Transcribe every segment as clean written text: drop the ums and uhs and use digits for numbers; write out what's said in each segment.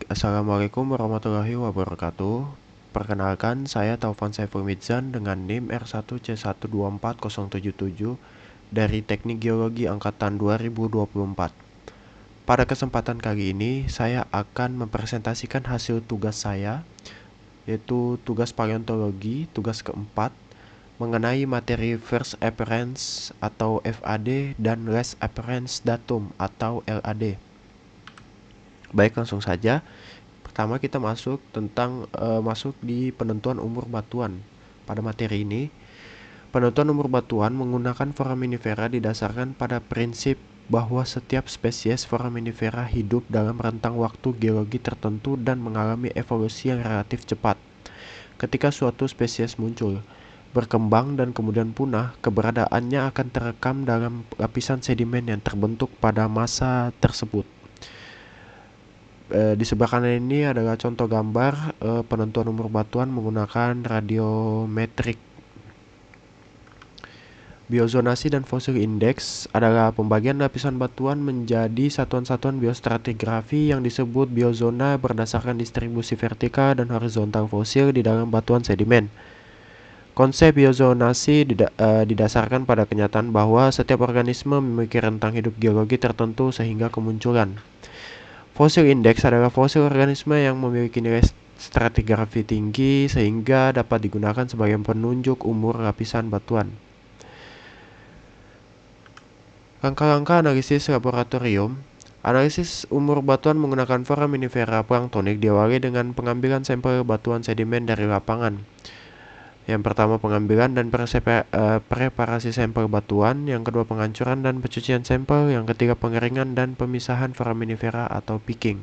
Assalamualaikum warahmatullahi wabarakatuh. Perkenalkan, saya Taufan Saiful Midzan dengan NIM R1C124077 dari Teknik Geologi Angkatan 2024. Pada kesempatan kali ini, saya akan mempresentasikan hasil tugas saya, yaitu tugas paleontologi, tugas keempat, mengenai materi First Appearance atau FAD dan Last Appearance Datum atau LAD. Baik, langsung saja. Pertama kita masuk di penentuan umur batuan. Pada materi ini, penentuan umur batuan menggunakan foraminifera didasarkan pada prinsip bahwa setiap spesies foraminifera hidup dalam rentang waktu geologi tertentu dan mengalami evolusi yang relatif cepat. Ketika suatu spesies muncul, berkembang dan kemudian punah, keberadaannya akan terekam dalam lapisan sedimen yang terbentuk pada masa tersebut. Di sebelah kanan ini adalah contoh gambar penentuan umur batuan menggunakan radiometrik. Biozonasi dan fosil indeks adalah pembagian lapisan batuan menjadi satuan-satuan biostratigrafi yang disebut biozona berdasarkan distribusi vertikal dan horizontal fosil di dalam batuan sedimen. Konsep biozonasi didasarkan pada kenyataan bahwa setiap organisme memiliki rentang hidup geologi tertentu sehingga kemunculan. Fosil indeks adalah fosil organisme yang memiliki nilai stratigrafi tinggi sehingga dapat digunakan sebagai penunjuk umur lapisan batuan. Langkah-langkah analisis laboratorium. Analisis umur batuan menggunakan foraminifera planktonik diawali dengan pengambilan sampel batuan sedimen dari lapangan. Yang pertama pengambilan dan preparasi sampel batuan, yang kedua penghancuran dan pencucian sampel, yang ketiga pengeringan dan pemisahan foraminifera atau picking.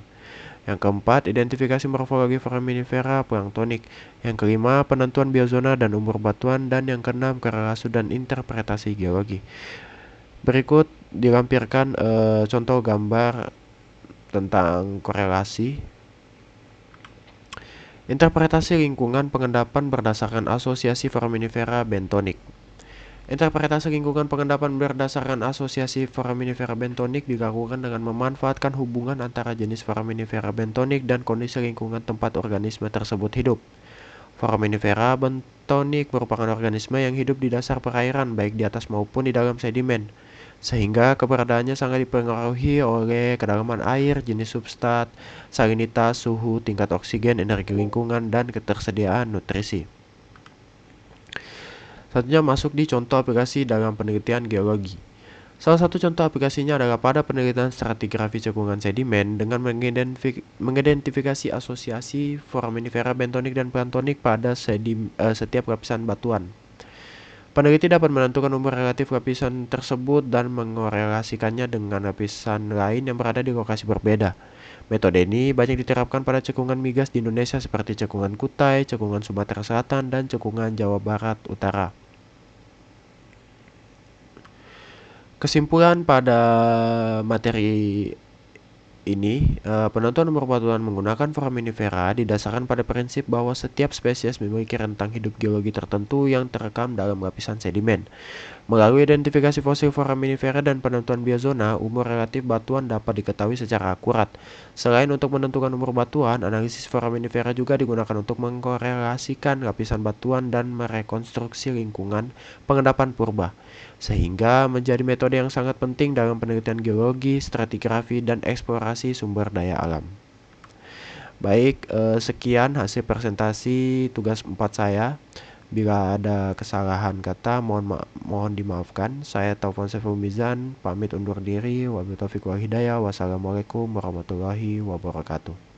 Yang keempat, identifikasi morfologi foraminifera planktonik. Yang kelima, penentuan biozona dan umur batuan, dan yang keenam, korelasi dan interpretasi geologi. Berikut dilampirkan contoh gambar tentang korelasi. Interpretasi lingkungan pengendapan berdasarkan asosiasi foraminifera bentonik. Interpretasi lingkungan pengendapan berdasarkan asosiasi foraminifera bentonik dilakukan dengan memanfaatkan hubungan antara jenis foraminifera bentonik dan kondisi lingkungan tempat organisme tersebut hidup. Foraminifera bentonik merupakan organisme yang hidup di dasar perairan, baik di atas maupun di dalam sedimen, sehingga keberadaannya sangat dipengaruhi oleh kedalaman air, jenis substrat, salinitas, suhu, tingkat oksigen, energi lingkungan, dan ketersediaan nutrisi. Selanjutnya masuk di contoh aplikasi dalam penelitian geologi. Salah satu contoh aplikasinya adalah pada penelitian stratigrafi cekungan sedimen dengan mengidentifikasi asosiasi foraminifera bentonik dan planktonik pada setiap lapisan batuan. Peneliti dapat menentukan umur relatif lapisan tersebut dan mengorelasikannya dengan lapisan lain yang berada di lokasi berbeda. Metode ini banyak diterapkan pada cekungan migas di Indonesia seperti cekungan Kutai, cekungan Sumatera Selatan, dan cekungan Jawa Barat Utara. Kesimpulan pada materi ini, penentuan umur batuan menggunakan foraminifera didasarkan pada prinsip bahwa setiap spesies memiliki rentang hidup geologi tertentu yang terekam dalam lapisan sedimen. Melalui identifikasi fosil foraminifera dan penentuan biozona, umur relatif batuan dapat diketahui secara akurat. Selain untuk menentukan umur batuan, analisis foraminifera juga digunakan untuk mengkorelasikan lapisan batuan dan merekonstruksi lingkungan pengendapan purba, sehingga menjadi metode yang sangat penting dalam penelitian geologi, stratigrafi, dan eksplorasi sumber daya alam. Baik, sekian hasil presentasi tugas 4 saya. Bila ada kesalahan kata, mohon dimaafkan. Saya Taufan Saiful Midzan, pamit undur diri. Wabillahi taufiq wal hidayah. Wassalamualaikum warahmatullahi wabarakatuh.